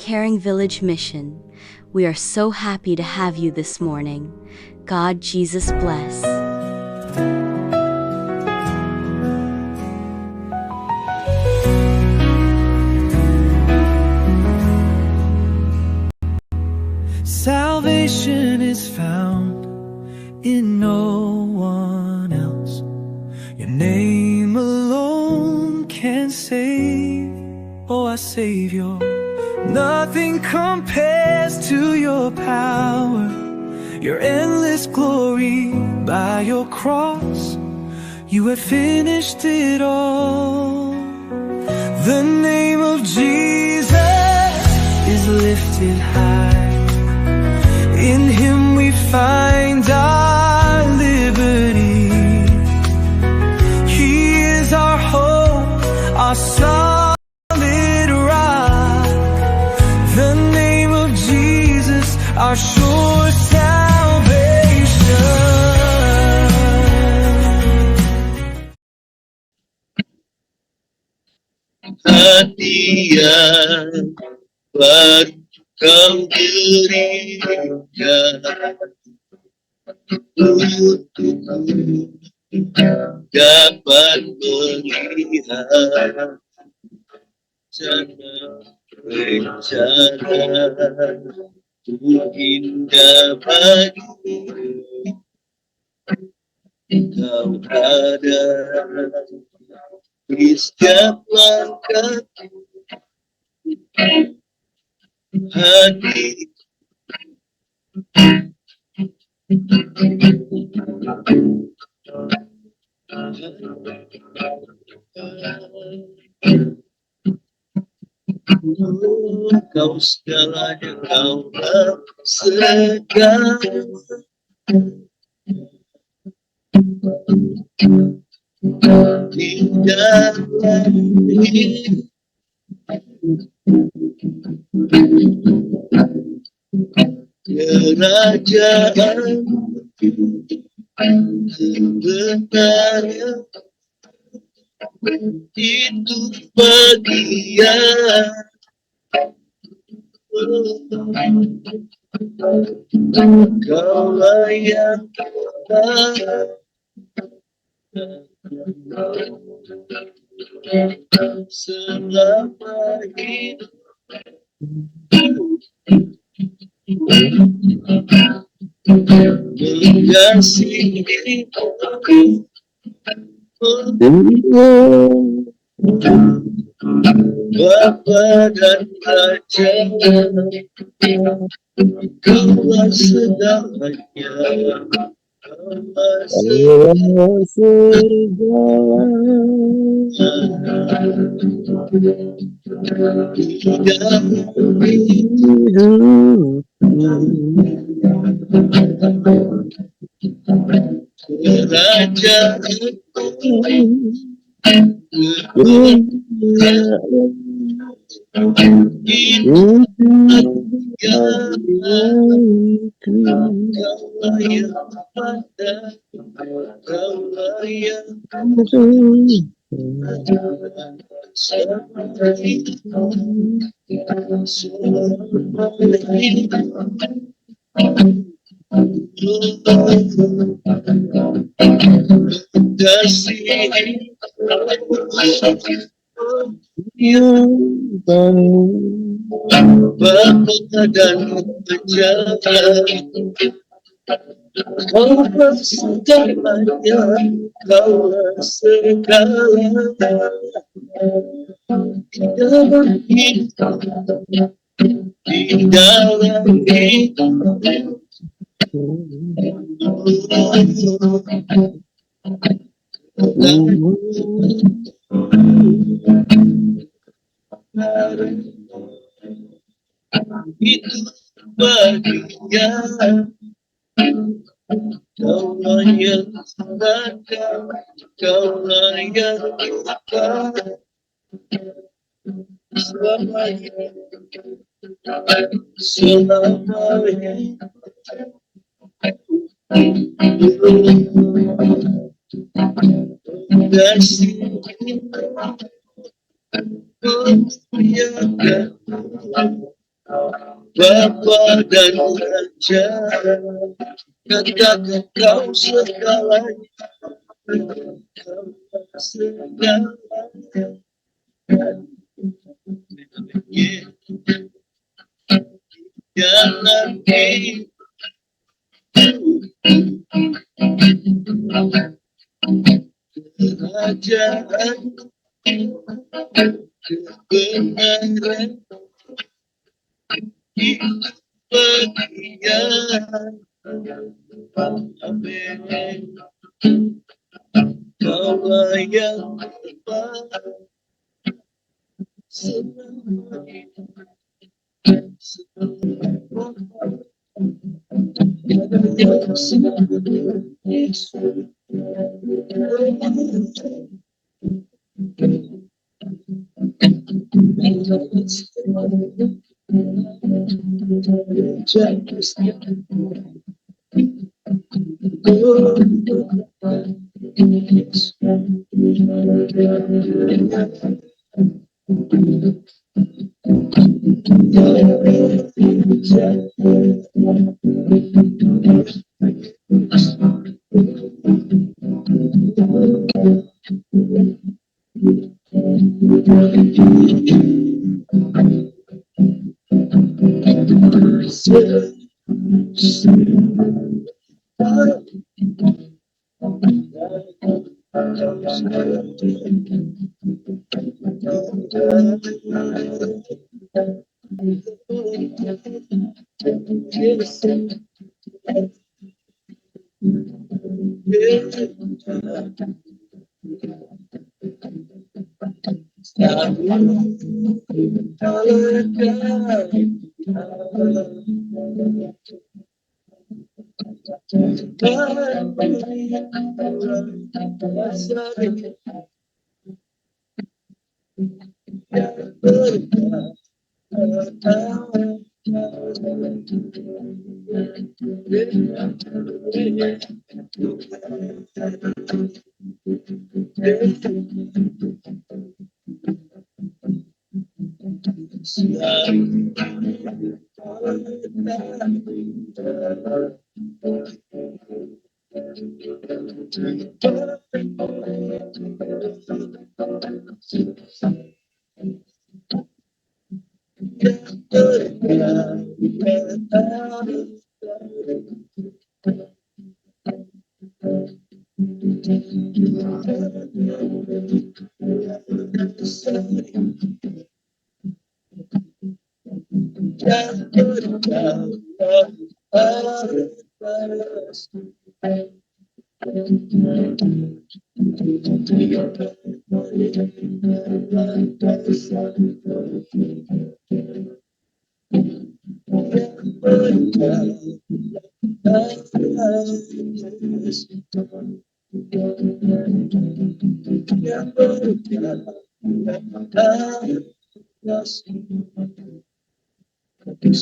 Caring Village Mission. We are so happy to have you this morning. God Jesus bless. Salvation is found in no one else. Your name alone can save. Oh, our Savior. Nothing compares to your power, your endless glory. By your cross, you have finished it all. The name of Jesus is lifted high. In Him we find our liberty. He is our hope, our solid rock. The name of Jesus, our sure salvation. Hati yang baru Kau berikan untukku dapat melihat rencana indah bagi Kau ada di setiap langkah hati. Kau segalanya, Kau segalanya. Di dalam hidup kerajaan kebenaran itu bagian. Kaulah yang selama hidup. Mengasihi Bapa dan Raja, Kaulah segalanya, Kaulah Bapa dan Raja, Kaulah segalanya, Kaulah segalanya. Di dalam hidup, di dalam hidup. Itu bagian. Kaulah yang sadar, Kaulah yang buka selama hidup, selama hidup. Kasih memuliakan Bapa dan Raja, katakan kau segalanya, kau segalanya. Jangan kerajaan kebenaran itu bagian. Amin. Kaulah yang tepat selama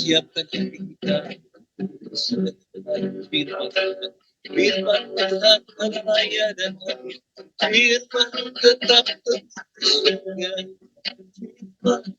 siapkan diri kita firman firman Tuhan raya dan amin. Firman tetap terjaga. Firman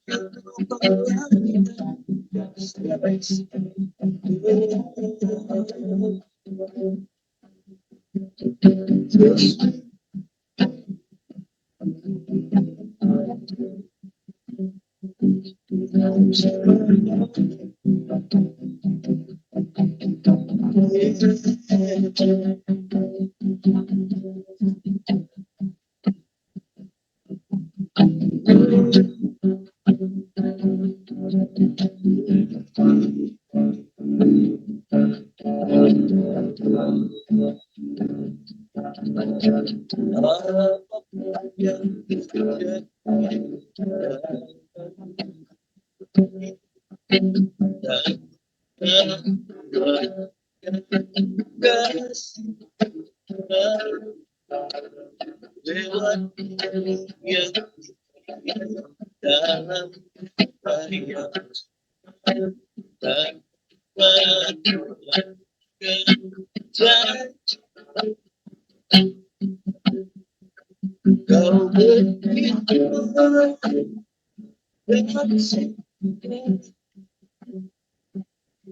lewat yang dalam bahaya dan kau begitu dengan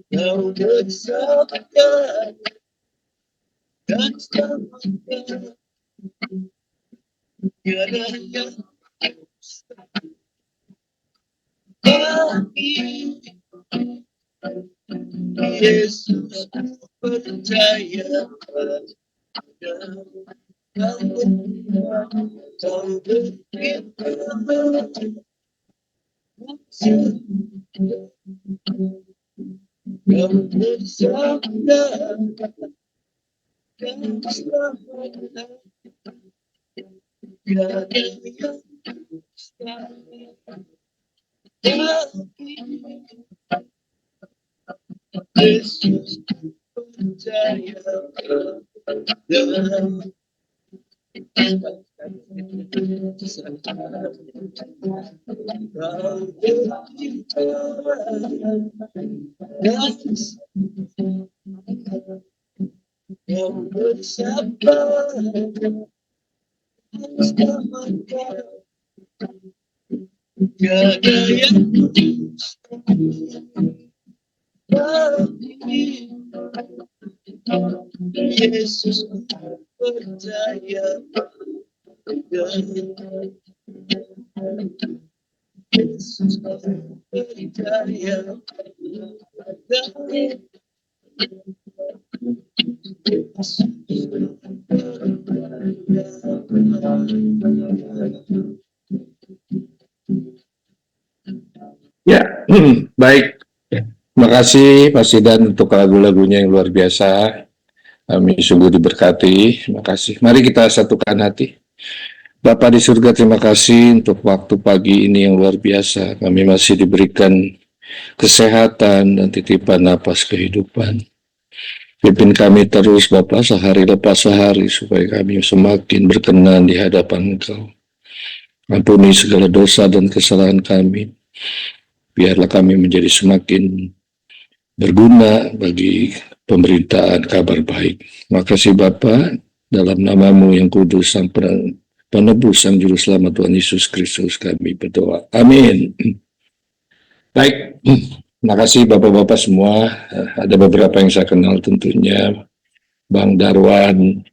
Kau bersabda dan selamatkan, tiada yang bagi Yesus percaya pada kau berfirman, kau bersabda dan selamatkan, tiada yang Yesus percaya pada yang bersabar selamatkan, tiada yang bagi Yesus percaya pada Yesus percaya pada Ya, baik. Terima kasih Mas Sidan untuk lagu-lagunya yang luar biasa. Kami sungguh diberkati. Terima kasih. Mari kita satukan hati. Bapa di surga, terima kasih untuk waktu pagi ini yang luar biasa. Kami masih diberikan kesehatan dan titipan napas kehidupan. Pimpin kami terus Bapa sehari lepas sehari supaya kami semakin berkenan di hadapan Engkau. Ampuni segala dosa dan kesalahan kami. Biarlah kami menjadi semakin berguna bagi pemberitaan kabar baik. Terima kasih Bapa, dalam namamu yang kudus, Sang Penebus, Sang Juru Selamat Tuhan Yesus Kristus kami berdoa. Amin. Baik, terima kasih Bapak-Bapak semua. Ada beberapa yang saya kenal tentunya, Bang Darwan,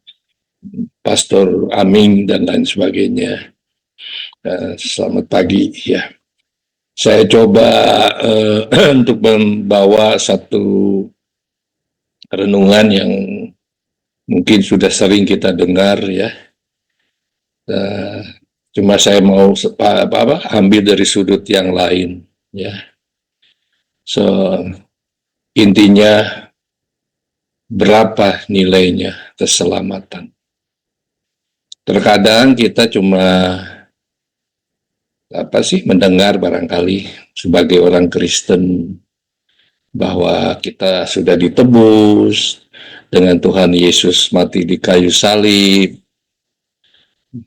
Pastor Aming, dan lain sebagainya. Selamat pagi ya. Saya coba untuk membawa satu renungan yang mungkin sudah sering kita dengar ya. Cuma saya mau ambil dari sudut yang lain ya. So intinya berapa nilainya keselamatan. Terkadang kita cuma mendengar barangkali sebagai orang Kristen bahwa kita sudah ditebus dengan Tuhan Yesus mati di kayu salib,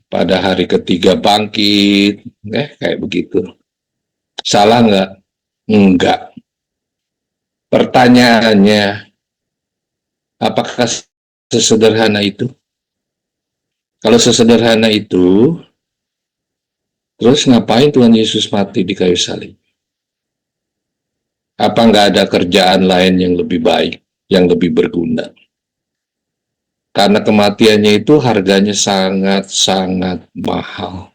pada hari ketiga bangkit, kayak begitu. Salah nggak? Enggak. Pertanyaannya, apakah sesederhana itu? Kalau sesederhana itu, terus ngapain Tuhan Yesus mati di kayu salib? Apa nggak ada kerjaan lain yang lebih baik, yang lebih berguna? Karena kematiannya itu harganya sangat-sangat mahal.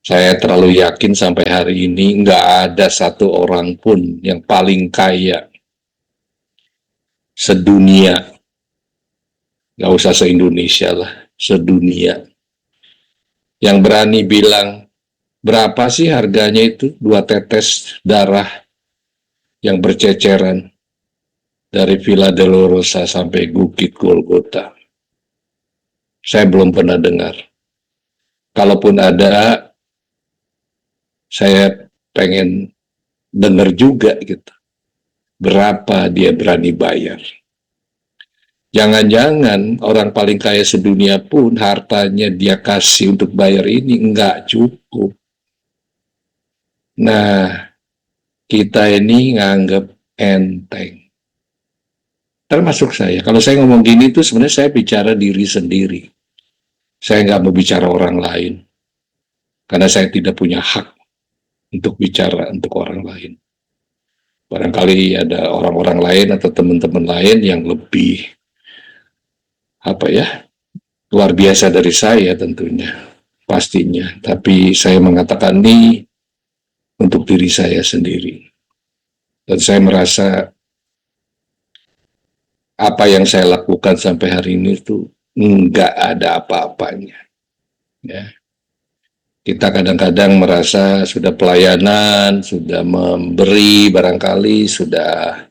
Saya terlalu yakin sampai hari ini nggak ada satu orang pun yang paling kaya sedunia, nggak usah se-Indonesia lah, sedunia, yang berani bilang, berapa sih harganya itu 2 tetes darah yang berceceran dari Villa Dolorosa sampai Bukit Golgota. Saya belum pernah dengar. Kalaupun ada, saya pengen dengar juga gitu. Berapa dia berani bayar. Jangan-jangan orang paling kaya sedunia pun hartanya dia kasih untuk bayar ini enggak cukup. Nah, kita ini nganggap enteng. Termasuk saya. Kalau saya ngomong gini itu sebenarnya saya bicara diri sendiri. Saya nggak mau bicara orang lain. Karena saya tidak punya hak untuk bicara untuk orang lain. Barangkali ada orang-orang lain atau teman-teman lain yang lebih luar biasa dari saya tentunya, pastinya. Tapi saya mengatakan ini untuk diri saya sendiri. Dan saya merasa apa yang saya lakukan sampai hari ini itu nggak ada apa-apanya. Ya. Kita kadang-kadang merasa sudah pelayanan, sudah memberi, barangkali sudah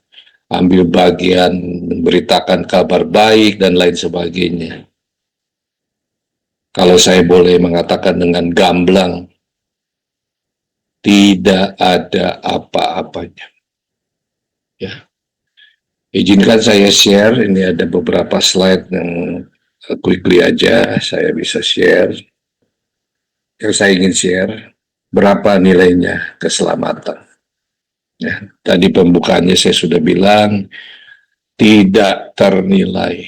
ambil bagian memberitakan kabar baik dan lain sebagainya. Kalau saya boleh mengatakan dengan gamblang, tidak ada apa-apanya. Ya. Izinkan saya share, ini ada beberapa slide yang quickly aja saya bisa share. Yang saya ingin share, berapa nilainya keselamatan. Ya, tadi pembukaannya saya sudah bilang, tidak ternilai.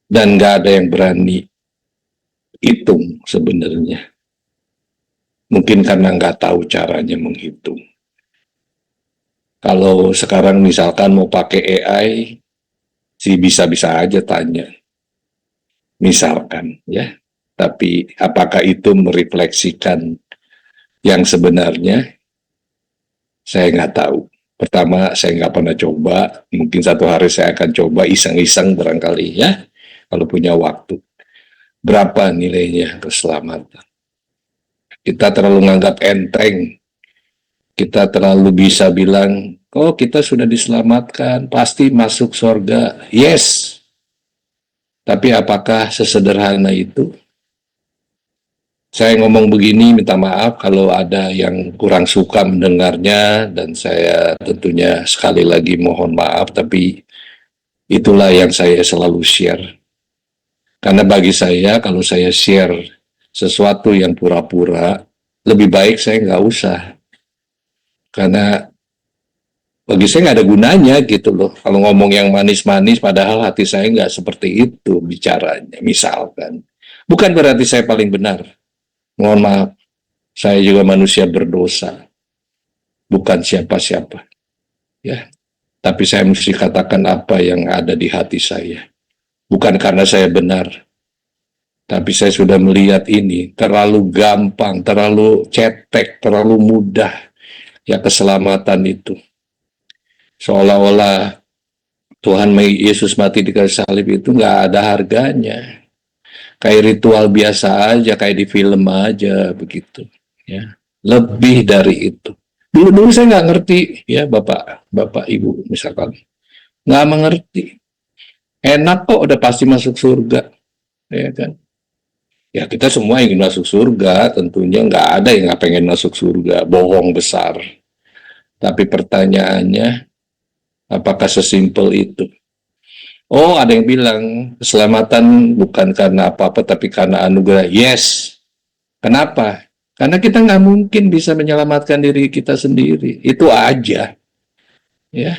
Dan nggak ada yang berani hitung sebenarnya. Mungkin karena nggak tahu caranya menghitung. Kalau sekarang misalkan mau pakai AI, sih bisa-bisa aja tanya. Misalkan, ya. Tapi apakah itu merefleksikan yang sebenarnya? Saya nggak tahu. Pertama, saya nggak pernah coba. Mungkin satu hari saya akan coba iseng-iseng barangkali ya, kalau punya waktu. Berapa nilainya keselamatan? Kita terlalu menganggap enteng. Kita terlalu bisa bilang, oh kita sudah diselamatkan, pasti masuk surga. Yes. Tapi apakah sesederhana itu? Saya ngomong begini, minta maaf kalau ada yang kurang suka mendengarnya, dan saya tentunya sekali lagi mohon maaf, tapi itulah yang saya selalu share. Karena bagi saya, kalau saya share sesuatu yang pura-pura, lebih baik saya nggak usah. Karena bagi saya nggak ada gunanya gitu loh. Kalau ngomong yang manis-manis, padahal hati saya nggak seperti itu bicaranya, misalkan. Bukan berarti saya paling benar. Mohon maaf, saya juga manusia berdosa, bukan siapa-siapa. Ya, tapi saya mesti katakan apa yang ada di hati saya. Bukan karena saya benar, tapi saya sudah melihat ini terlalu gampang, terlalu cetek, terlalu mudah. Ya, keselamatan itu. Seolah-olah Tuhan Yesus mati di kayu salib itu nggak ada harganya. Kayak ritual biasa aja, kayak di film aja begitu. Ya, lebih dari itu. Dulu saya nggak ngerti, ya bapak ibu misalkan nggak mengerti. Enak kok, udah pasti masuk surga, ya kan? Ya kita semua ingin masuk surga, tentunya nggak ada yang nggak pengen masuk surga, bohong besar. Tapi pertanyaannya, apakah sesimpel itu? Oh, ada yang bilang keselamatan bukan karena apa-apa, tapi karena anugerah. Yes. Kenapa? Karena kita nggak mungkin bisa menyelamatkan diri kita sendiri. Itu aja. Ya.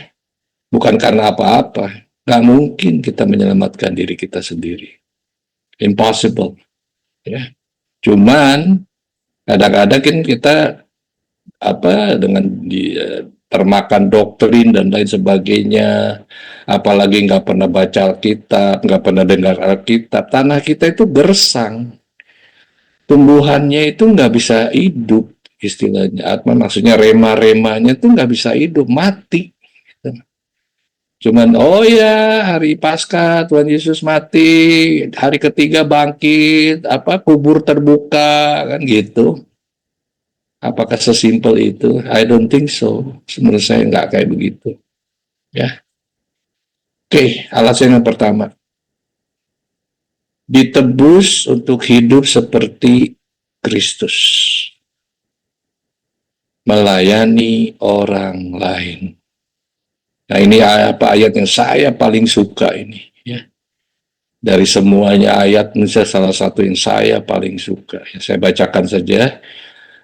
Bukan karena apa-apa. Nggak mungkin kita menyelamatkan diri kita sendiri. Impossible. Ya. Cuman kadang-kadang kan kita dengan termakan doktrin dan lain sebagainya, apalagi nggak pernah baca Alkitab, nggak pernah dengar Alkitab, tanah kita itu gersang, tumbuhannya itu nggak bisa hidup, istilahnya, maksudnya rema-remanya itu nggak bisa hidup, mati. Cuman, oh ya, hari Paskah Tuhan Yesus mati, hari ketiga bangkit, kubur terbuka, kan gitu. Apakah sesimpel itu? I don't think so. Menurut saya nggak kayak begitu. Ya. Oke, alasan yang pertama. Ditebus untuk hidup seperti Kristus. Melayani orang lain. Nah, ini ayat yang saya paling suka ini. Ya. Dari semuanya ayat, ini salah satu yang saya paling suka. Saya bacakan saja.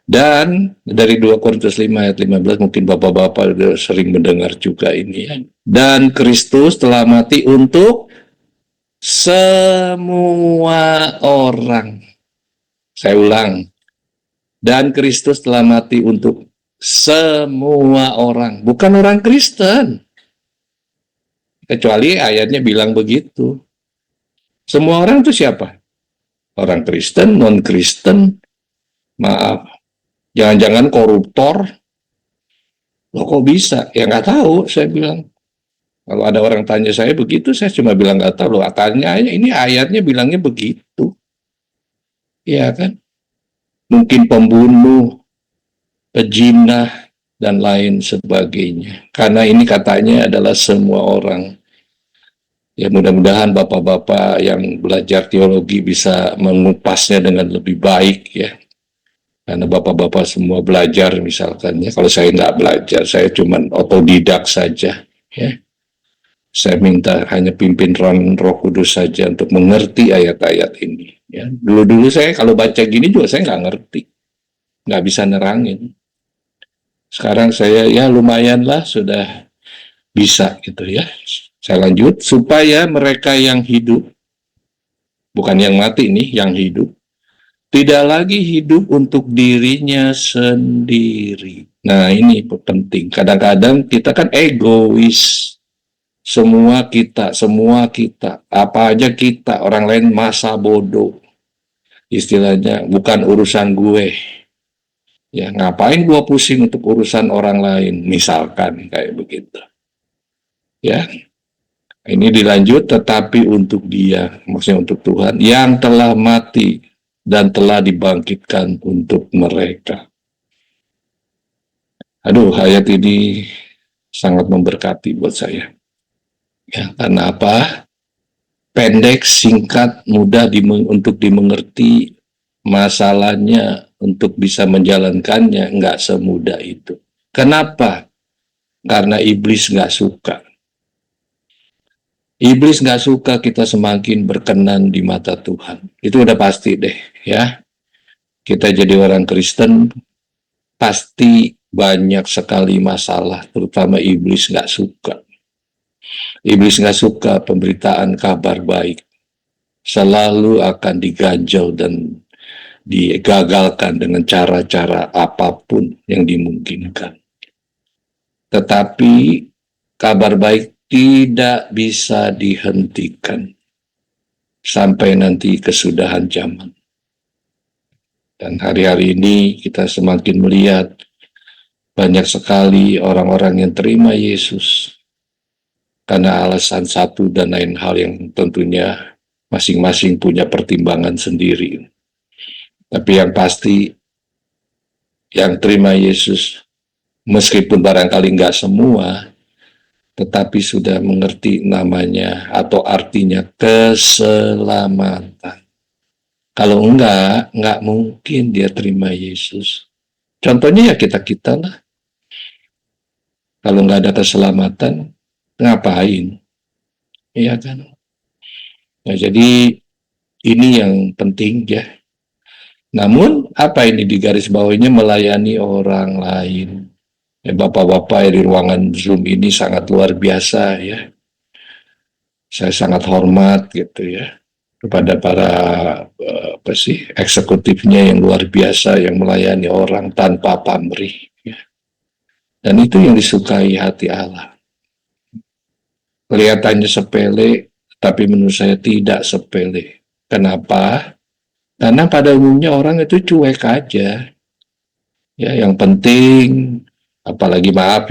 Dan dari 2 Korintus 5 ayat 15, mungkin bapak-bapak sudah sering mendengar juga ini ya. Dan Kristus telah mati untuk semua orang. Saya ulang. Dan Kristus telah mati untuk Semua orang, bukan orang Kristen. Kecuali ayatnya bilang begitu. Semua orang itu siapa? Orang Kristen, non-Kristen, maaf. Jangan-jangan koruptor. Loh kok bisa? Ya nggak tahu, saya bilang. Kalau ada orang tanya saya begitu, saya cuma bilang nggak tahu. Loh, katanya ini ayatnya bilangnya begitu. Iya kan? Mungkin pembunuh, pejinah, dan lain sebagainya. Karena ini katanya adalah semua orang. Ya mudah-mudahan bapak-bapak yang belajar teologi bisa mengupasnya dengan lebih baik ya. Karena bapak-bapak semua belajar misalkan ya. Kalau saya nggak belajar, saya cuma otodidak saja ya. Saya minta hanya pimpinan Roh Kudus saja untuk mengerti ayat-ayat ini. Ya. Dulu-dulu saya kalau baca gini juga saya nggak ngerti, nggak bisa nerangin. Sekarang saya ya lumayan lah sudah bisa gitu ya. Saya lanjut, supaya mereka yang hidup, bukan yang mati nih, yang hidup, tidak lagi hidup untuk dirinya sendiri. Nah ini penting, kadang-kadang kita kan egois, semua kita, apa aja kita, orang lain masa bodoh, istilahnya bukan urusan gue. Ya ngapain gue pusing untuk urusan orang lain, misalkan kayak begitu. Ya, ini dilanjut, tetapi untuk dia, maksudnya untuk Tuhan, yang telah mati dan telah dibangkitkan untuk mereka. Aduh, ayat ini sangat memberkati buat saya. Ya, karena apa? Pendek, singkat, mudah untuk dimengerti, masalahnya untuk bisa menjalankannya nggak semudah itu. Kenapa? Karena iblis nggak suka. Iblis nggak suka kita semakin berkenan di mata Tuhan. Itu udah pasti deh ya. Kita jadi orang Kristen pasti banyak sekali masalah, terutama iblis nggak suka. Iblis nggak suka pemberitaan kabar baik. Selalu akan diganjal dan digagalkan dengan cara-cara apapun yang dimungkinkan. Tetapi kabar baik tidak bisa dihentikan sampai nanti kesudahan zaman. Dan hari-hari ini kita semakin melihat banyak sekali orang-orang yang terima Yesus karena alasan satu dan lain hal yang tentunya masing-masing punya pertimbangan sendiri. Tapi yang pasti yang terima Yesus, meskipun barangkali nggak semua, tetapi sudah mengerti namanya atau artinya keselamatan. Kalau enggak mungkin dia terima Yesus. Contohnya ya kita-kita lah. Kalau nggak ada keselamatan, ngapain? Iya kan? Nah, jadi ini yang penting ya. Namun, apa ini digarisbawahinya melayani orang lain. Bapak-bapak di ruangan Zoom ini sangat luar biasa ya. Saya sangat hormat gitu ya kepada para eksekutifnya yang luar biasa yang melayani orang tanpa pamrih ya. Dan itu yang disukai hati Allah. Kelihatannya sepele, tapi menurut saya tidak sepele. Kenapa? Karena pada umumnya orang itu cuek aja. Ya, yang penting apalagi maaf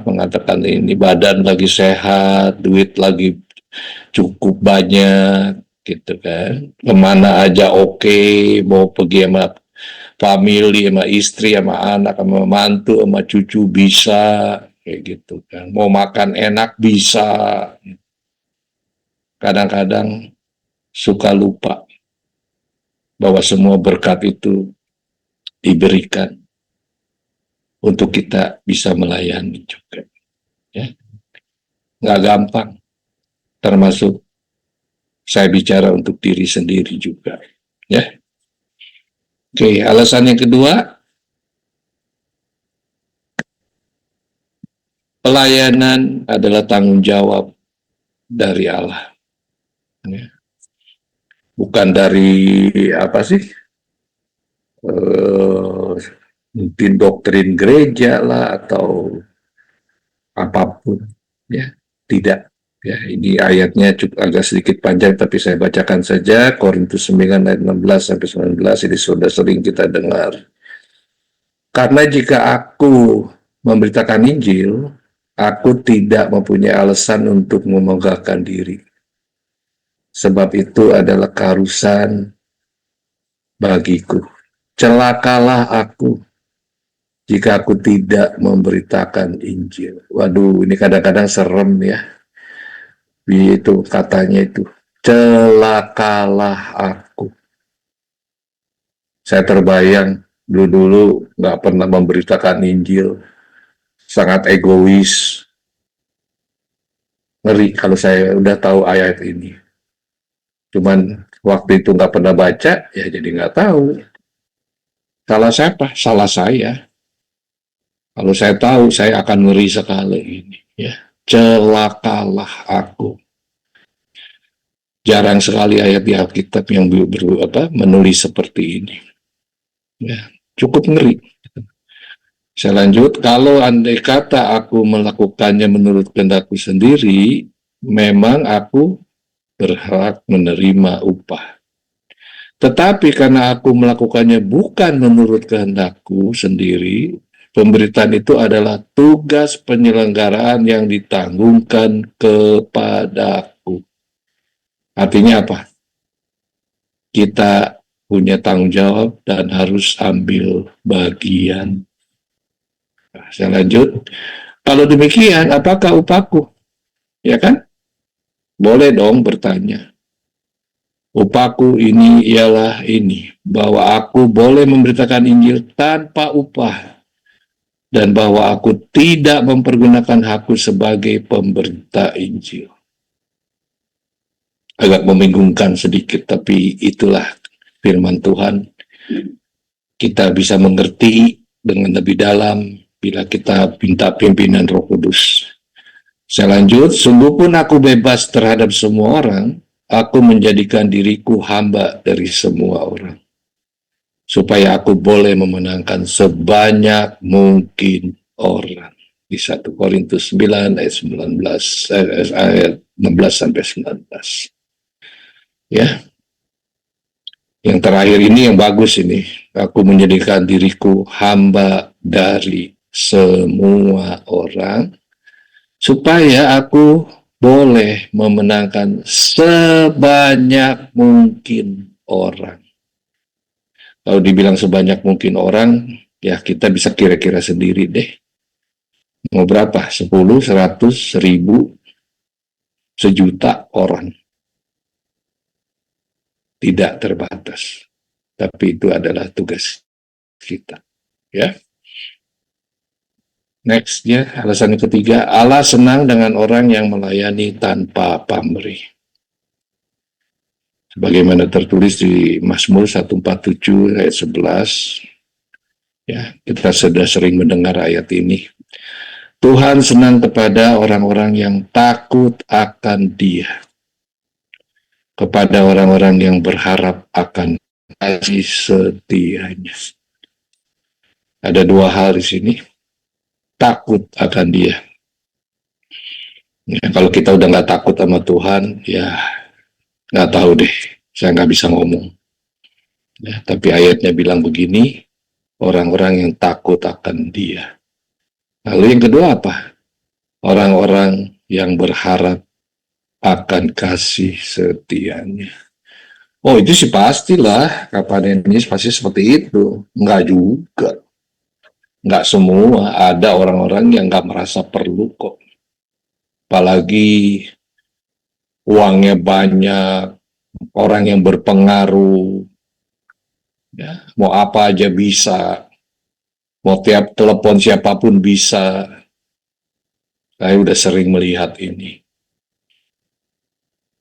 mengatakan ini badan lagi sehat, duit lagi cukup banyak gitu kan, kemana aja oke, mau pergi sama family, sama istri, sama anak, sama mantu, sama cucu bisa kayak gitu kan, mau makan enak bisa. Kadang-kadang suka lupa bahwa semua berkat itu diberikan untuk kita bisa melayani juga. Ya. Nggak gampang. Termasuk saya bicara untuk diri sendiri juga. Ya. Oke, alasan yang kedua, pelayanan adalah tanggung jawab dari Allah. Ya. Bukan dari apa sih? mungkin doktrin gereja lah atau apapun, ya. Tidak. Ya, ini ayatnya cukup agak sedikit panjang, tapi saya bacakan saja. Korintus 9 ayat 16 sampai 19, ini sudah sering kita dengar. Karena jika aku memberitakan Injil, aku tidak mempunyai alasan untuk memegahkan diri. Sebab itu adalah keharusan bagiku. Celakalah aku jika aku tidak memberitakan Injil. Waduh, ini kadang-kadang serem ya. Itu katanya itu, celakalah aku. Saya terbayang dulu nggak pernah memberitakan Injil, sangat egois, ngeri kalau saya udah tahu ayat ini. Cuman waktu itu nggak pernah baca, ya jadi nggak tahu. Salah siapa? Salah saya. Kalau saya tahu, saya akan ngeri sekali ini. Ya, celakalah aku. Jarang sekali ayat di Alkitab yang menulis seperti ini. Ya, cukup ngeri. Saya lanjut, kalau andai kata aku melakukannya menurut kehendakku sendiri, memang aku berhak menerima upah. Tetapi karena aku melakukannya bukan menurut kehendakku sendiri, pemberitaan itu adalah tugas penyelenggaraan yang ditanggungkan kepadaku. Artinya apa? Kita punya tanggung jawab dan harus ambil bagian. Nah, saya lanjut. Kalau demikian, apakah upahku? Ya kan? Boleh dong bertanya. Upahku ini ialah ini, bahwa aku boleh memberitakan Injil tanpa upah, dan bahwa aku tidak mempergunakan hakku sebagai pemberita Injil. Agak membingungkan sedikit, tapi itulah firman Tuhan. Kita bisa mengerti dengan lebih dalam bila kita minta pimpinan Roh Kudus. Saya lanjut, sungguh pun aku bebas terhadap semua orang, aku menjadikan diriku hamba dari semua orang, supaya aku boleh memenangkan sebanyak mungkin orang. Di 1 Korintus 9 ayat 19, ayat 16 sampai 19. Ya. Yang terakhir ini yang bagus ini. Aku menjadikan diriku hamba dari semua orang, supaya aku boleh memenangkan sebanyak mungkin orang. Kalau dibilang sebanyak mungkin orang, ya kita bisa kira-kira sendiri deh. Mau berapa? 10, 100, 1000, sejuta orang. Tidak terbatas. Tapi itu adalah tugas kita. Ya. Next ya, alasan ketiga, Allah senang dengan orang yang melayani tanpa pamrih. Sebagaimana tertulis di Mazmur 147 ayat 11. Ya, kita sudah sering mendengar ayat ini. Tuhan senang kepada orang-orang yang takut akan Dia, kepada orang-orang yang berharap akan kasih setianya. Ada dua hal di sini. Takut akan Dia. Ya, kalau kita udah nggak takut sama Tuhan, ya nggak tahu deh, saya nggak bisa ngomong. Ya, tapi ayatnya bilang begini, orang-orang yang takut akan Dia. Lalu yang kedua apa? Orang-orang yang berharap akan kasih setianya. Oh itu sih pastilah, kapan ini pasti seperti itu. Nggak juga. Nggak semua, ada orang-orang yang nggak merasa perlu kok. Apalagi uangnya banyak, orang yang berpengaruh, ya, mau apa aja bisa, mau tiap telepon siapapun bisa. Saya udah sering melihat ini.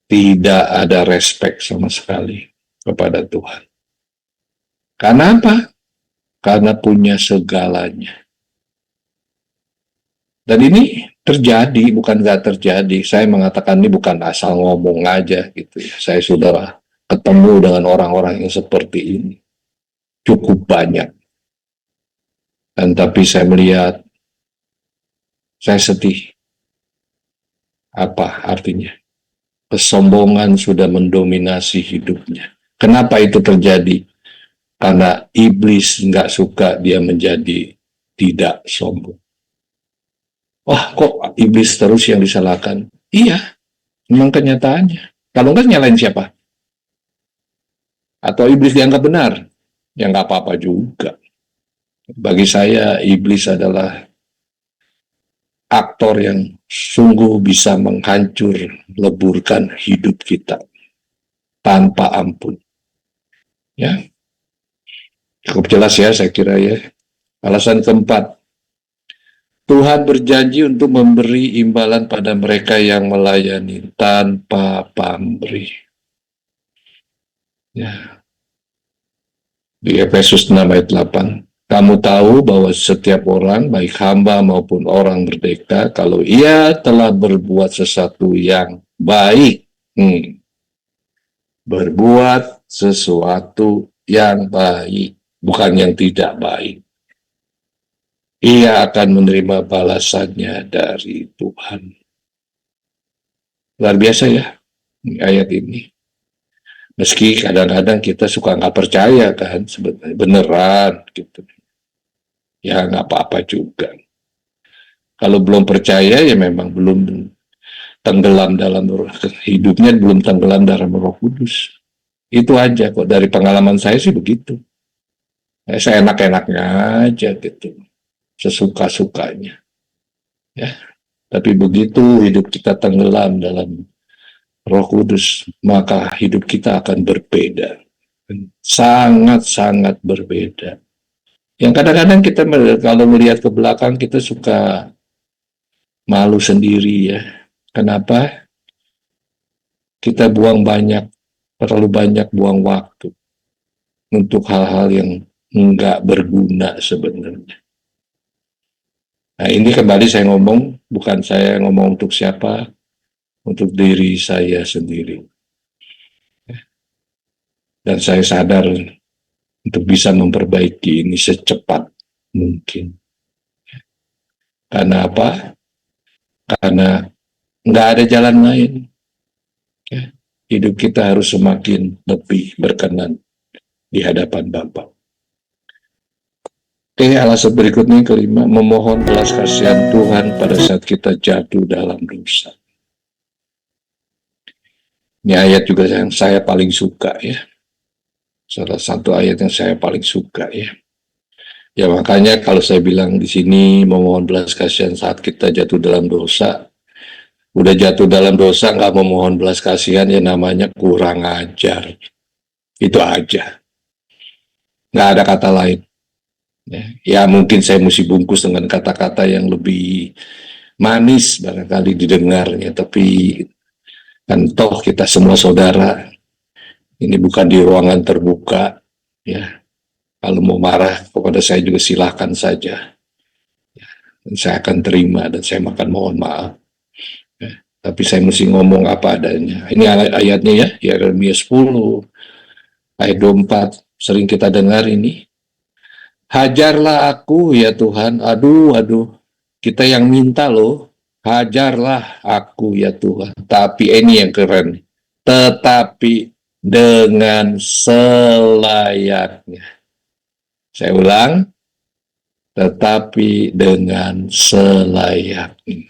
Tidak ada respect sama sekali kepada Tuhan. Karena apa? Karena punya segalanya. Dan ini terjadi, bukan nggak terjadi. Saya mengatakan ini bukan asal ngomong aja gitu ya. Saya sudah ketemu dengan orang-orang yang seperti ini. Cukup banyak. Dan tapi saya melihat, saya sedih. Apa artinya? Kesombongan sudah mendominasi hidupnya. Kenapa itu terjadi? Karena iblis nggak suka dia menjadi tidak sombong. Wah, kok iblis terus yang disalahkan? Iya, memang kenyataannya. Kalau nggak nyalain siapa? Atau iblis dianggap benar? Ya nggak apa-apa juga. Bagi saya, iblis adalah aktor yang sungguh bisa menghancur, leburkan hidup kita tanpa ampun. Ya, cukup jelas ya saya kira ya. Alasan keempat, Tuhan berjanji untuk memberi imbalan pada mereka yang melayani tanpa pamrih. Ya. Di Efesus 6 ayat 8. Kamu tahu bahwa setiap orang, baik hamba maupun orang merdeka, kalau ia telah berbuat sesuatu yang baik, berbuat sesuatu yang baik, bukan yang tidak baik, ia akan menerima balasannya dari Tuhan. Luar biasa ya, ayat ini. Meski kadang-kadang kita suka nggak percaya kan, sebenarnya beneran gitu. Ya nggak apa-apa juga. Kalau belum percaya ya memang belum tenggelam dalam hidupnya, belum tenggelam dalam Roh Kudus. Itu aja kok, dari pengalaman saya sih begitu. Saya enak-enaknya aja gitu, sesuka-sukanya. Ya, tapi begitu hidup kita tenggelam dalam Roh Kudus, maka hidup kita akan berbeda. Sangat-sangat berbeda. Yang kadang-kadang kita kalau melihat ke belakang kita suka malu sendiri ya. Kenapa? Kita terlalu banyak buang waktu untuk hal-hal yang enggak berguna sebenarnya. Nah ini kembali saya ngomong, bukan saya ngomong untuk siapa, untuk diri saya sendiri. Dan saya sadar untuk bisa memperbaiki ini secepat mungkin. Karena apa? Karena nggak ada jalan lain. Ya. Hidup kita harus semakin lebih berkenan di hadapan Bapa. Oke, alasan berikutnya yang kelima, memohon belas kasihan Tuhan pada saat kita jatuh dalam dosa. Ini ayat juga yang saya paling suka ya. Salah satu ayat yang saya paling suka ya. Ya makanya kalau saya bilang di sini memohon belas kasihan saat kita jatuh dalam dosa, udah jatuh dalam dosa nggak memohon belas kasihan ya namanya kurang ajar. Itu aja. Nggak ada kata lain. Ya mungkin saya mesti bungkus dengan kata-kata yang lebih manis barangkali didengarnya, tapi kan toh kita semua saudara. Ini bukan di ruangan terbuka, ya. Kalau mau marah kepada saya juga silahkan saja. Ya. Dan saya akan terima dan saya akan mohon maaf. Ya. Tapi saya mesti ngomong apa adanya. Ini ayatnya ya, Yeremia 10, ayat 24, sering kita dengar ini. Hajarlah aku ya Tuhan, aduh, kita yang minta loh. Hajarlah aku ya Tuhan. Tapi ini yang keren. Tetapi dengan selayaknya. Saya ulang, tetapi dengan selayaknya.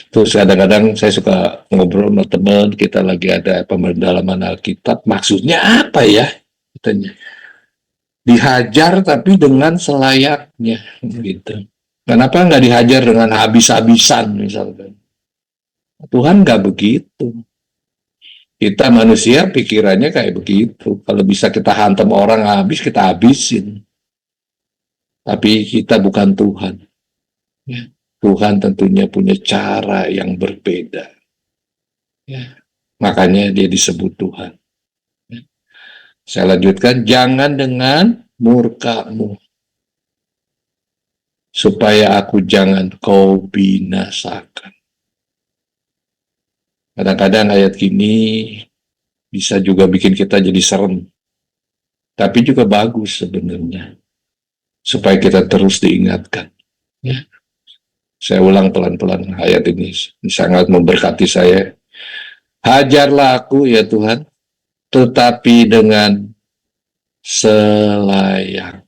Terus kadang-kadang saya suka ngobrol sama teman, kita lagi ada pendalaman Alkitab, maksudnya apa ya? Katanya. Dihajar tapi dengan selayaknya, gitu. Kenapa nggak dihajar dengan habis-habisan misalkan? Tuhan nggak begitu. Kita manusia pikirannya kayak begitu. Kalau bisa kita hantam orang habis, kita habisin. Tapi kita bukan Tuhan. Ya. Tuhan tentunya punya cara yang berbeda. Ya. Makanya dia disebut Tuhan. Ya. Saya lanjutkan, jangan dengan murkamu. Supaya aku jangan kau binasakan. Kadang-kadang ayat ini bisa juga bikin kita jadi serem. Tapi juga bagus sebenarnya. supaya kita terus diingatkan. Ya. Saya ulang pelan-pelan ayat ini sangat memberkati saya. Hajarlah aku ya Tuhan, tetapi dengan selayaknya.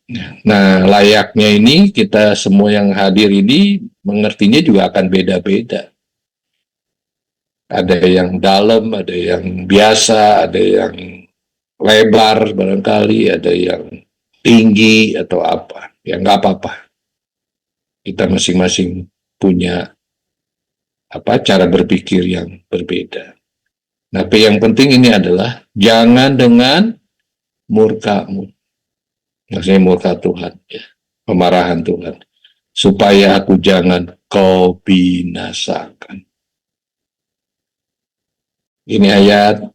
Nah, layaknya ini kita semua yang hadir ini mengertinya juga akan beda-beda. Ada yang dalam, ada yang biasa, ada yang lebar barangkali, ada yang tinggi atau apa. Ya nggak apa-apa. Kita masing-masing punya cara berpikir yang berbeda. Tapi yang penting ini adalah jangan dengan murkamu. Maksudnya murka Tuhan, ya. Kemarahan Tuhan. Supaya aku jangan kau binasakan. Ini ayat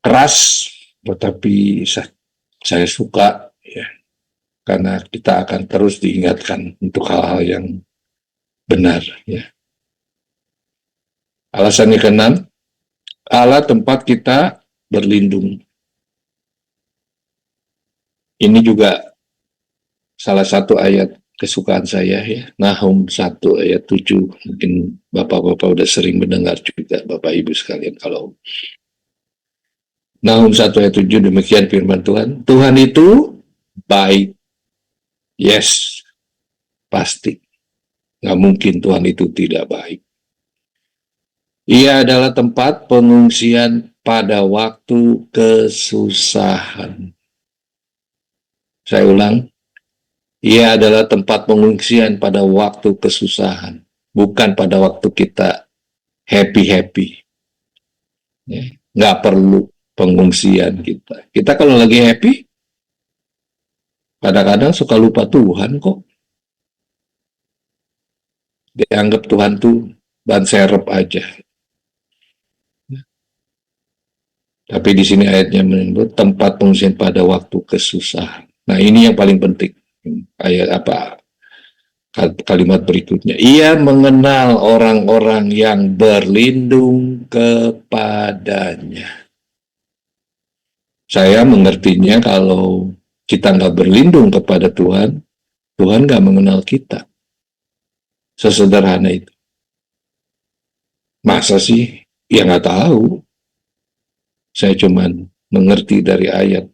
keras, tetapi saya suka, ya, karena kita akan terus diingatkan untuk hal-hal yang benar. Ya. Alasan yang keenam, Allah tempat kita berlindung. Ini juga salah satu ayat kesukaan saya, ya. Nahum 1 ayat 7. Mungkin Bapak-Bapak udah sering mendengar juga, Bapak Ibu sekalian. Kalau Nahum 1 ayat 7, demikian firman Tuhan. Tuhan itu baik. Yes, pasti. Nggak mungkin Tuhan itu tidak baik. Ia adalah tempat pengungsian pada waktu kesusahan. Saya ulang. Ia adalah tempat pengungsian pada waktu kesusahan, bukan pada waktu kita happy-happy. Ya, nggak perlu pengungsian kita. Kita kalau lagi happy, kadang-kadang suka lupa Tuhan kok. Dianggap Tuhan tuh ban serep aja. Tapi di sini ayatnya menyebut tempat pengungsian pada waktu kesusahan. Nah, ini yang paling penting. Ayat kalimat berikutnya. Ia mengenal orang-orang yang berlindung kepadanya. Saya mengertinya kalau kita nggak berlindung kepada Tuhan, Tuhan nggak mengenal kita. Sesederhana itu. Masa sih? Ya nggak tahu. Saya cuman mengerti dari ayat.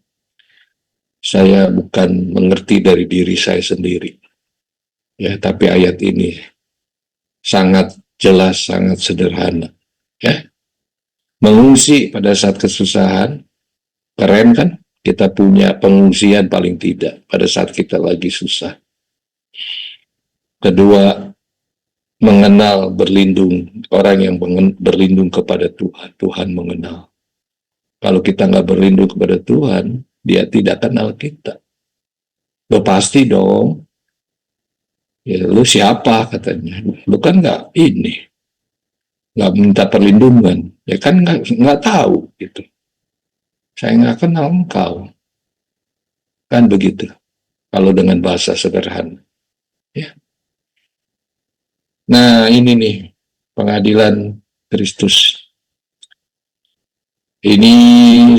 Saya bukan mengerti dari diri saya sendiri. Ya, tapi ayat ini sangat jelas, sangat sederhana. Ya. Mengungsi pada saat kesusahan, keren kan? Kita punya pengungsian paling tidak pada saat kita lagi susah. Kedua, mengenal, berlindung. Orang yang berlindung kepada Tuhan, Tuhan mengenal. Kalau kita nggak berlindung kepada Tuhan, Dia tidak kenal kita. Lo pasti dong. Ya, lu siapa katanya? Lu kan nggak minta perlindungan. Ya kan nggak tahu gitu. Saya nggak kenal engkau. Kan begitu. Kalau dengan bahasa sederhana. Ya. Nah ini nih pengadilan Kristus. Ini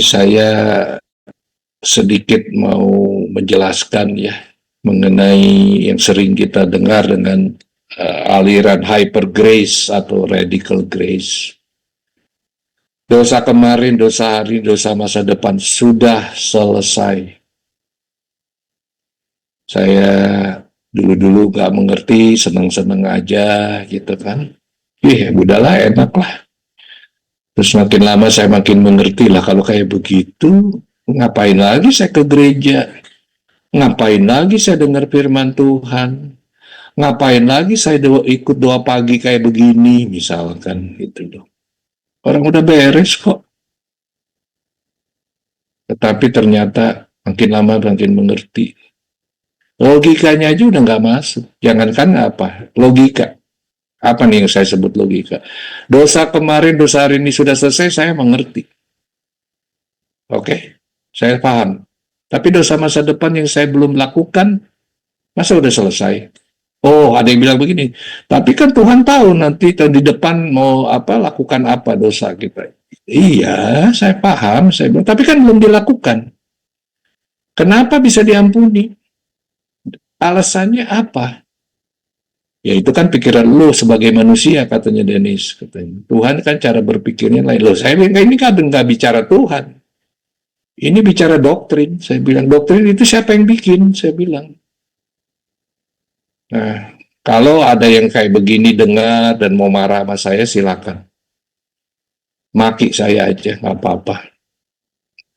saya sedikit mau menjelaskan ya mengenai yang sering kita dengar dengan aliran hyper grace atau radical grace. Dosa kemarin, dosa hari, dosa masa depan sudah selesai. Saya dulu-dulu gak mengerti, seneng-seneng aja gitu kan. Udahlah enak lah. Terus makin lama saya makin mengerti lah kalau kayak begitu. Ngapain lagi saya ke gereja? Ngapain lagi saya dengar firman Tuhan? Ngapain lagi saya ikut doa pagi kayak begini? Misalkan gitu dong. Orang udah beres kok. Tetapi ternyata makin lama makin mengerti. Logikanya aja udah nggak masuk. Jangankan apa? Logika. Apa nih yang saya sebut logika? Dosa kemarin, dosa hari ini sudah selesai, saya mengerti. Oke? Saya paham. Tapi dosa masa depan yang saya belum lakukan, masa udah selesai? Oh, ada yang bilang begini. Tapi kan Tuhan tahu nanti di depan mau lakukan apa dosa kita. Iya, saya paham. Saya bilang, tapi kan belum dilakukan. Kenapa bisa diampuni? Alasannya apa? Ya itu kan pikiran lu sebagai manusia, katanya Dennis. Katanya. Tuhan kan cara berpikirnya lain. Loh, saya bilang ini kan nggak bicara Tuhan. Ini bicara doktrin. Saya bilang, doktrin itu siapa yang bikin? Saya bilang. Nah, kalau ada yang kayak begini dengar dan mau marah sama saya, silakan. Maki saya aja, nggak apa-apa.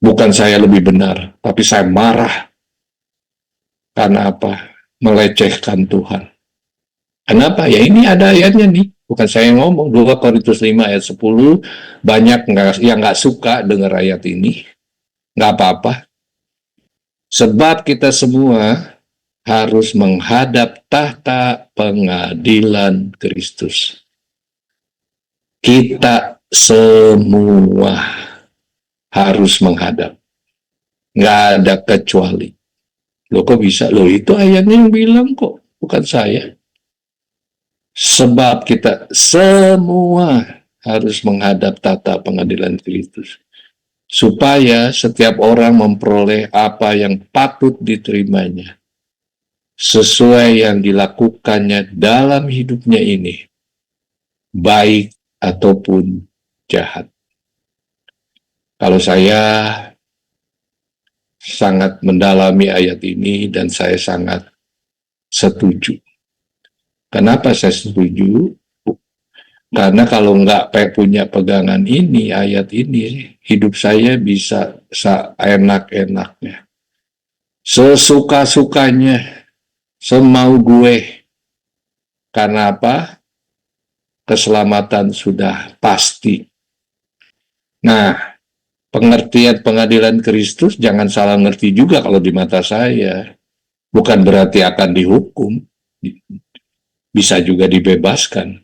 Bukan saya lebih benar, tapi saya marah. Karena apa? Melecehkan Tuhan. Kenapa? Ya ini ada ayatnya nih. Bukan saya yang ngomong. 2 Korintus 5 ayat 10. Banyak yang nggak suka dengar ayat ini. Nggak apa-apa. Sebab kita semua harus menghadap tahta pengadilan Kristus. Kita semua harus menghadap. Nggak ada kecuali. Loh kok bisa? Loh itu ayatnya yang bilang kok. Bukan saya. Sebab kita semua harus menghadap tahta pengadilan Kristus. Supaya setiap orang memperoleh apa yang patut diterimanya. Sesuai yang dilakukannya dalam hidupnya ini. Baik ataupun jahat. Kalau saya sangat mendalami ayat ini dan saya sangat setuju. Kenapa saya setuju? Karena kalau nggak punya pegangan ini, ayat ini, hidup saya bisa seenak-enaknya. Sesuka-sukanya, semau gue. Karena apa? Keselamatan sudah pasti. Nah, pengertian pengadilan Kristus jangan salah ngerti juga kalau di mata saya. Bukan berarti akan dihukum. Bisa juga dibebaskan.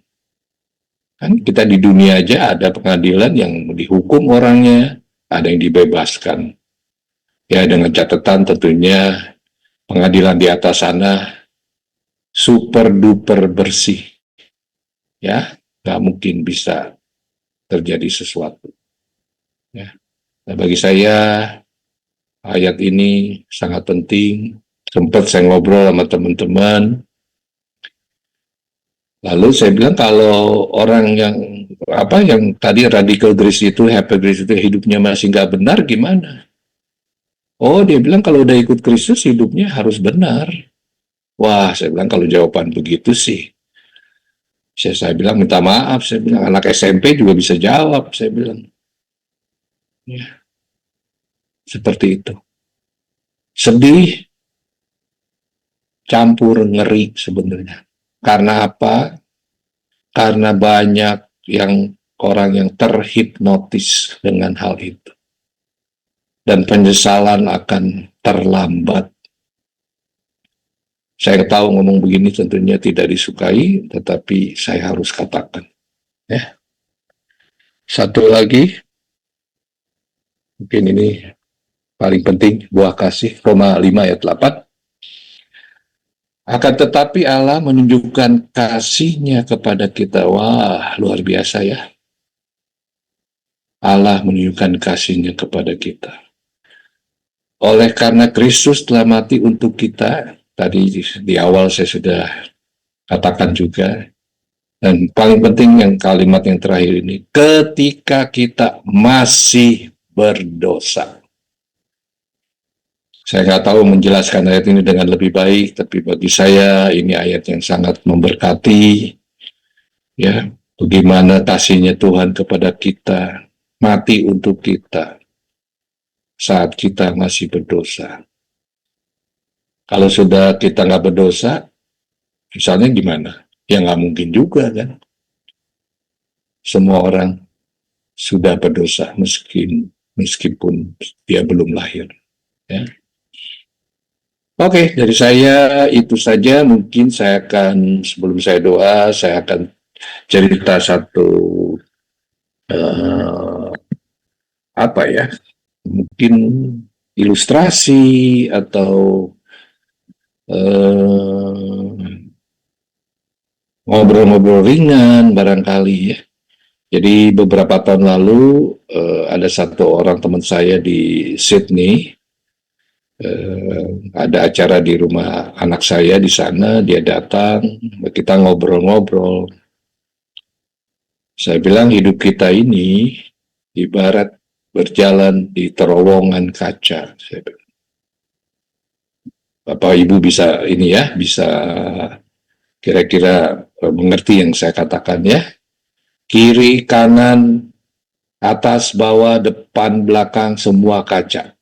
Kan kita di dunia aja ada pengadilan yang dihukum orangnya, ada yang dibebaskan. Ya dengan catatan tentunya pengadilan di atas sana super duper bersih. Ya, nggak mungkin bisa terjadi sesuatu. Ya. Nah, bagi saya ayat ini sangat penting. Sempat saya ngobrol sama teman-teman. Lalu saya bilang kalau orang yang tadi radical grace itu, happy grace itu hidupnya masih nggak benar gimana? Oh dia bilang kalau udah ikut Kristus hidupnya harus benar. Wah saya bilang kalau jawaban begitu sih, saya bilang minta maaf. Saya bilang anak SMP juga bisa jawab. Saya bilang, ya seperti itu. Sedih, campur ngeri sebenarnya. Karena apa? Karena banyak orang yang terhipnotis dengan hal itu. Dan penyesalan akan terlambat. Saya tahu ngomong begini tentunya tidak disukai, tetapi saya harus katakan. Ya. Satu lagi, mungkin ini paling penting, buah kasih, Roma 5 ayat 8. Akan tetapi Allah menunjukkan kasih-Nya kepada kita. Wah, luar biasa ya. Allah menunjukkan kasih-Nya kepada kita. Oleh karena Kristus telah mati untuk kita, tadi di awal saya sudah katakan juga, dan paling penting yang kalimat yang terakhir ini, ketika kita masih berdosa. Saya nggak tahu menjelaskan ayat ini dengan lebih baik, tapi bagi saya ini ayat yang sangat memberkati. Ya, bagaimana kasih-Nya Tuhan kepada kita, mati untuk kita saat kita masih berdosa. Kalau sudah kita nggak berdosa, misalnya gimana? Ya nggak mungkin juga kan. Semua orang sudah berdosa meskipun dia belum lahir. Ya. Oke, dari saya itu saja. Mungkin saya akan, sebelum saya doa, saya akan cerita satu mungkin ilustrasi atau ngobrol-ngobrol ringan barangkali ya. Jadi beberapa tahun lalu ada satu orang teman saya di Sydney. Ada acara di rumah anak saya di sana, dia datang, kita ngobrol-ngobrol. Saya bilang hidup kita ini ibarat berjalan di terowongan kaca. Saya bilang. Bapak Ibu bisa ini ya, bisa kira-kira mengerti yang saya katakan ya. Kiri, kanan, atas, bawah, depan, belakang, semua kaca.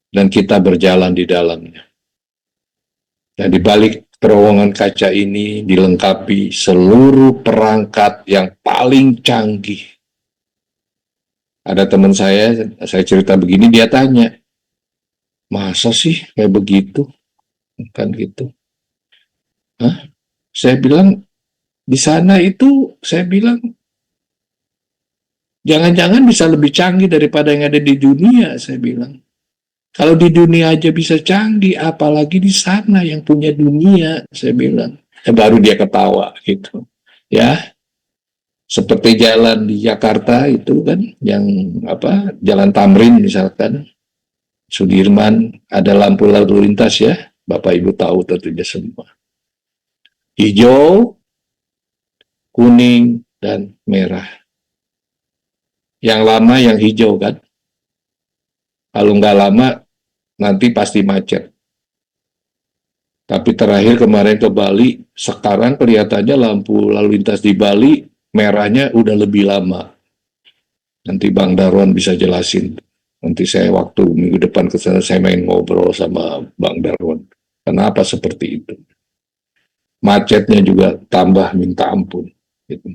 Dan kita berjalan di dalamnya. Dan di balik terowongan kaca ini dilengkapi seluruh perangkat yang paling canggih. Ada teman saya cerita begini, dia tanya, masa sih kayak begitu? Kan gitu. Hah? Saya bilang, di sana itu, saya bilang, jangan-jangan bisa lebih canggih daripada yang ada di dunia, saya bilang. Kalau di dunia aja bisa canggih, apalagi di sana yang punya dunia, saya bilang. Baru dia ketawa gitu. Ya, seperti jalan di Jakarta itu kan, yang Jalan Tamrin misalkan, Sudirman, ada lampu lalu lintas ya, Bapak Ibu tahu tentunya semua. Hijau, kuning, dan merah. Yang lama yang hijau kan. Kalau nggak lama, nanti pasti macet. Tapi terakhir kemarin ke Bali, sekarang kelihatannya lampu lalu lintas di Bali, merahnya udah lebih lama. Nanti Bang Darwan bisa jelasin. Nanti saya waktu minggu depan ke sana, saya main ngobrol sama Bang Darwan. Kenapa seperti itu? Macetnya juga tambah minta ampun. Gitu.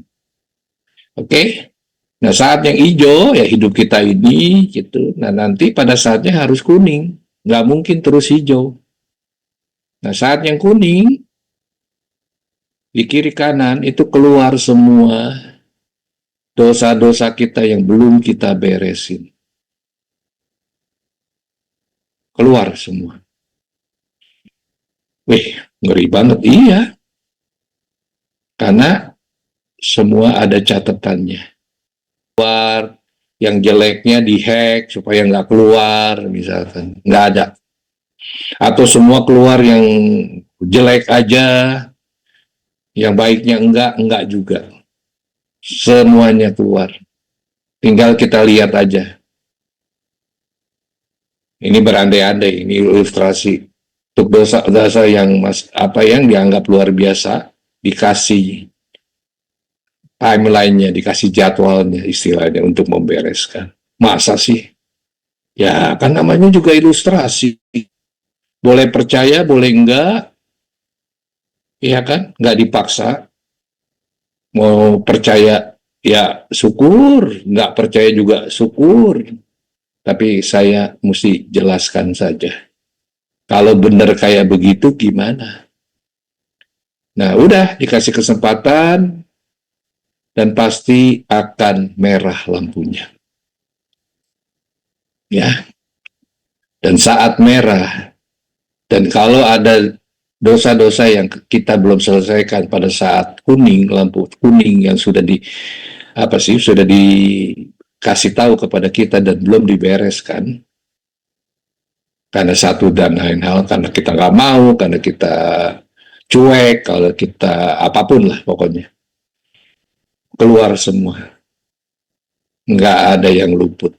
Oke? Nah saat yang hijau, ya hidup kita ini, gitu. Nah nanti pada saatnya harus kuning. Nggak mungkin terus hijau. Nah saat yang kuning, di kiri kanan itu keluar semua dosa-dosa kita yang belum kita beresin. Keluar semua. Wih, ngeri banget. Iya. Karena semua ada catatannya. Keluar, yang jeleknya dihack supaya nggak keluar, misalkan. Nggak ada. Atau semua keluar yang jelek aja, yang baiknya enggak juga. Semuanya keluar. Tinggal kita lihat aja. Ini berandai-andai, ini ilustrasi. Untuk dosa-dosa yang yang dianggap luar biasa, dikasih timeline-nya, dikasih jadwalnya istilahnya untuk membereskan. Masa sih? Ya kan namanya juga ilustrasi. Boleh percaya, boleh enggak. Iya kan? Enggak dipaksa. Mau percaya, ya syukur. Enggak percaya juga syukur. Tapi saya mesti jelaskan saja. Kalau benar kayak begitu gimana? Nah udah dikasih kesempatan dan pasti akan merah lampunya. Ya. Dan saat merah, dan kalau ada dosa-dosa yang kita belum selesaikan pada saat kuning, lampu kuning yang sudah sudah dikasih tahu kepada kita dan belum dibereskan, karena satu dan lain hal, karena kita nggak mau, karena kita cuek, kalau kita apapun lah pokoknya. Keluar semua. Nggak ada yang luput.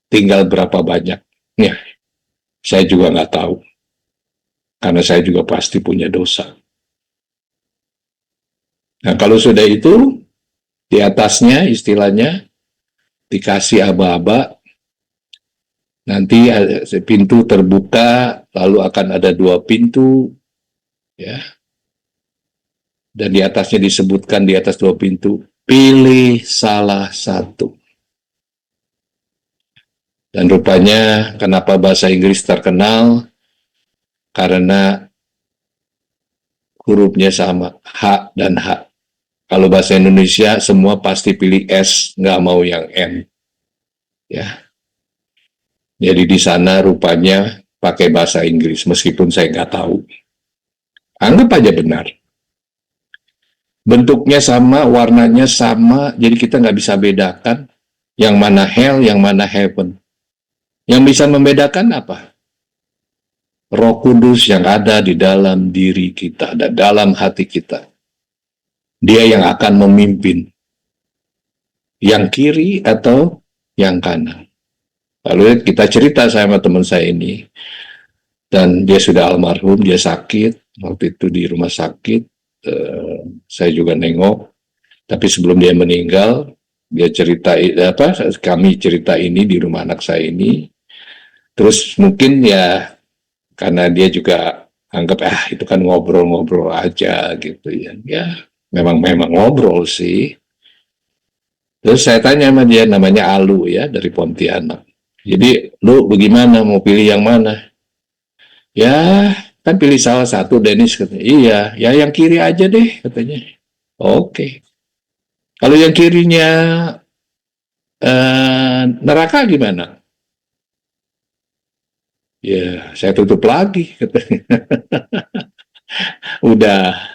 Tinggal berapa banyak. Ya, saya juga nggak tahu. Karena saya juga pasti punya dosa. Nah, kalau sudah itu, di atasnya istilahnya dikasih aba-aba, nanti pintu terbuka, lalu akan ada 2 pintu, ya. Dan di atasnya disebutkan di atas 2 pintu, pilih salah satu. Dan rupanya kenapa bahasa Inggris terkenal? Karena hurufnya sama, H dan H. Kalau bahasa Indonesia semua pasti pilih S, nggak mau yang N. Ya. Jadi di sana rupanya pakai bahasa Inggris, meskipun saya nggak tahu. Anggap aja benar. Bentuknya sama, warnanya sama, jadi kita nggak bisa bedakan yang mana hell, yang mana heaven. Yang bisa membedakan apa? Roh Kudus yang ada di dalam diri kita dan dalam hati kita. Dia yang akan memimpin yang kiri atau yang kanan. Lalu kita cerita sama teman saya ini, dan dia sudah almarhum, dia sakit, waktu itu di rumah sakit, saya juga nengok, tapi sebelum dia meninggal, dia cerita, kami cerita ini di rumah anak saya ini, terus mungkin ya, karena dia juga anggap, itu kan ngobrol-ngobrol aja gitu ya, memang ngobrol sih. Terus saya tanya sama dia, namanya Alu ya, dari Pontianak. Jadi, lu bagaimana, mau pilih yang mana? Ya, kan pilih salah satu, Dennis katanya. Iya, ya yang kiri aja deh, katanya. Oke. Kalau yang kirinya neraka gimana? Ya, saya tutup lagi, katanya. Udah.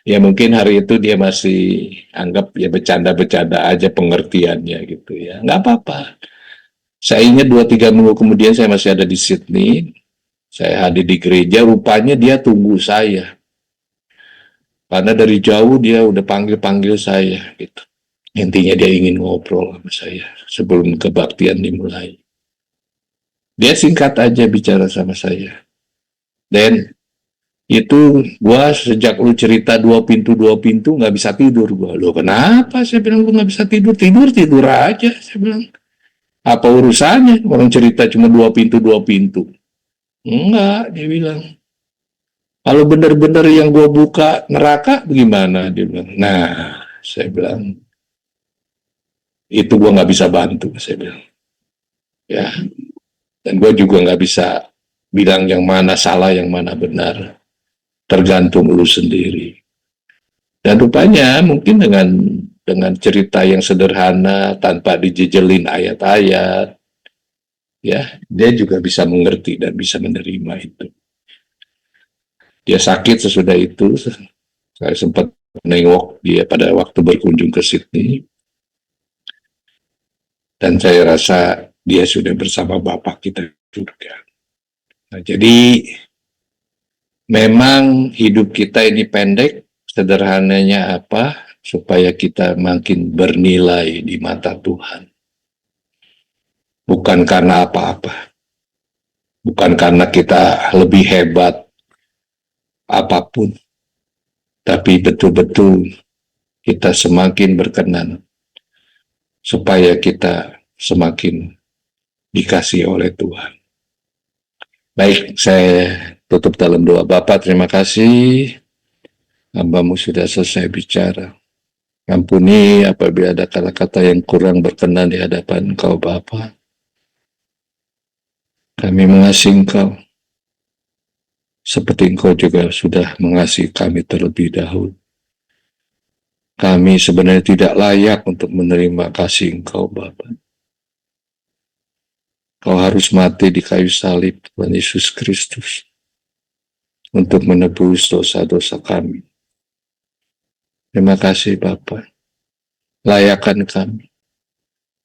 Ya mungkin hari itu dia masih anggap ya bercanda-bercanda aja pengertiannya gitu ya. Nggak apa-apa. Saya ingat 2-3 minggu kemudian saya masih ada di Sydney. Saya hadir di gereja, rupanya dia tunggu saya. Karena dari jauh dia udah panggil-panggil saya gitu. Intinya dia ingin ngobrol sama saya sebelum kebaktian dimulai. Dia singkat aja bicara sama saya. Dan itu gua sejak lu cerita dua pintu nggak bisa tidur gua. Loh kenapa? Saya bilang lu nggak bisa tidur aja. Saya bilang apa urusannya orang cerita cuma dua pintu. Enggak, dia bilang. Kalau benar-benar yang gua buka neraka bagaimana? Dia bilang. Nah, saya bilang itu gua nggak bisa bantu. Saya bilang ya, dan gua juga nggak bisa bilang yang mana salah yang mana benar. Tergantung lu sendiri. Dan rupanya mungkin dengan cerita yang sederhana tanpa dijejelin ayat-ayat, ya dia juga bisa mengerti dan bisa menerima itu. Dia sakit sesudah itu, saya sempat menengok dia pada waktu berkunjung ke Sydney, dan saya rasa dia sudah bersama Bapak kita juga. Nah, jadi memang hidup kita ini pendek, sederhananya apa? Supaya kita makin bernilai di mata Tuhan. Bukan karena apa-apa. Bukan karena kita lebih hebat apapun. Tapi betul-betul kita semakin berkenan. Supaya kita semakin dikasih oleh Tuhan. Baik, saya tutup dalam doa. Bapa, terima kasih. Hamba-Mu sudah selesai bicara. Ampuni apabila ada kata-kata yang kurang berkenan di hadapan Engkau, Bapa. Kami mengasihi Engkau. Seperti Engkau juga sudah mengasihi kami terlebih dahulu. Kami sebenarnya tidak layak untuk menerima kasih Engkau, Bapa. Kau harus mati di kayu salib, Tuhan Yesus Kristus, untuk menebus dosa-dosa kami. Terima kasih Bapa. Layakan kami.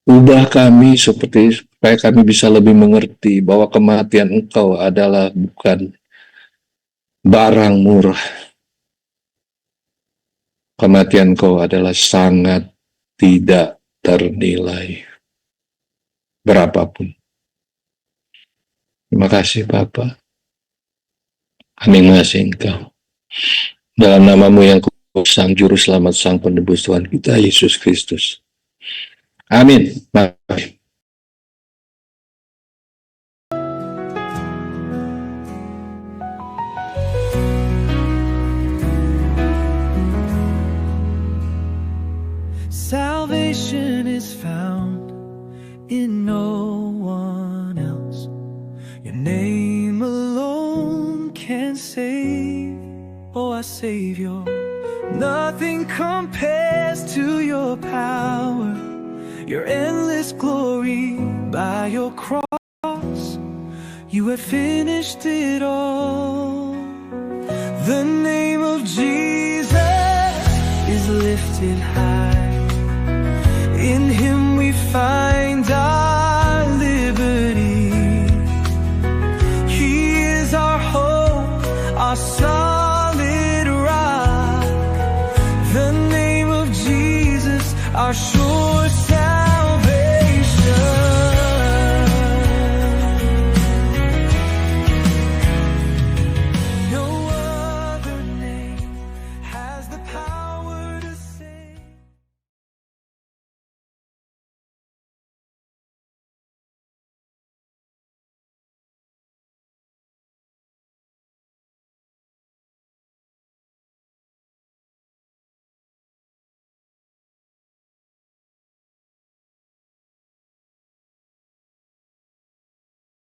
Ubah kami supaya kami bisa lebih mengerti bahwa kematian Engkau adalah bukan barang murah. Kematian Engkau adalah sangat tidak ternilai. Berapapun. Terima kasih Bapa. Kami mengasihi Engkau. Dalam nama-Mu yang kudus, Sang Juru Selamat, Sang Penebus Tuhan kita, Yesus Kristus. Amin. Bye. Salvation is found in no one else. Your name alone can save. Oh, our Savior. Nothing compares to your power, your endless glory. By your cross, you have finished it all. The name of Jesus is lifted high. In Him we find our liberty. our solid rock. The name of Jesus, our sure